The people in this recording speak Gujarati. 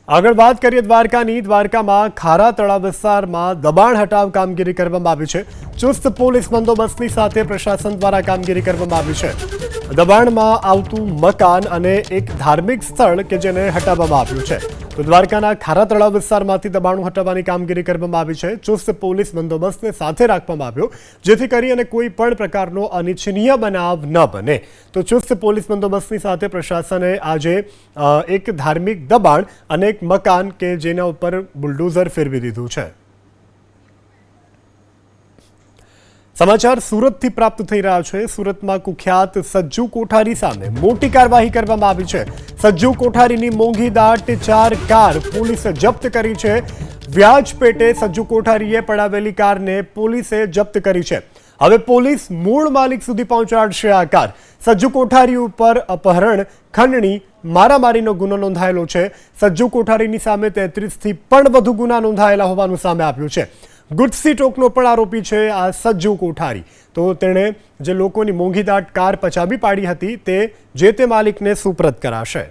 આગળ વાત કરીએ દ્વારકાની। દ્વારકામાં ખારા તળાવ વિસ્તારમાં દબાણ હટાવ કામગીરી કરવામાં આવી છે। ચુસ્ત પોલીસ બંદોબસ્તની સાથે પ્રશાસન દ્વારા કામગીરી કરવામાં આવી છે। દબાણમાં આવતું મકાન અને એક ધાર્મિક સ્થળ કે જેને હટાવવામાં આવ્યું છે। તો દ્વારકાના ખારા તળાવ વિસ્તારમાંથી દબાણો હટાવવાની કામગીરી કરવામાં આવી છે। ચુસ્ત પોલીસ બંદોબસ્તને સાથે રાખવામાં આવ્યો જેથી કરી અને કોઈ પણ પ્રકારનો અનિચ્છનીય બનાવ ન બને। તો ચુસ્ત પોલીસ બંદોબસ્તની સાથે પ્રશાસને આજે એક ધાર્મિક દબાણ અને એક મકાન કે જેના ઉપર બુલડોઝર ફેરવી દીધું છે। સમાચાર સુરતથી પ્રાપ્ત થઈ રહ્યા છે। સુરતમાં કુખ્યાત સજ્જુ કોઠારી સામે મોટી કાર્યવાહી કરવામાં આવી છે। સજ્જુ કોઠારીની મોંઘી દાટ 4 કાર પોલીસે જપ્ત કરી છે। વ્યાજ પેટે સજ્જુ કોઠારીએ પડાવેલી કારને પોલીસે જપ્ત કરી છે। હવે પોલીસ મૂળ માલિક સુધી પહોંચાડશે આ કાર। સજ્જુ કોઠારી ઉપર અપહરણ, ખંડણી, મારામારીનો ગુનો નોંધાયેલો છે। સજ્જુ કોઠારીની સામે 33થી પણ વધુ ગુના નોંધાયેલા હોવાનું સામે આવ્યું છે। ગુજસી ટોકનો પણ આરોપી છે આ સજ્જુ કોઠારી। તો તેણે જે લોકોની મોંઘીદાટ કાર પચાવી પાડી હતી તે જે તે માલિકને સુપરત કરાશે।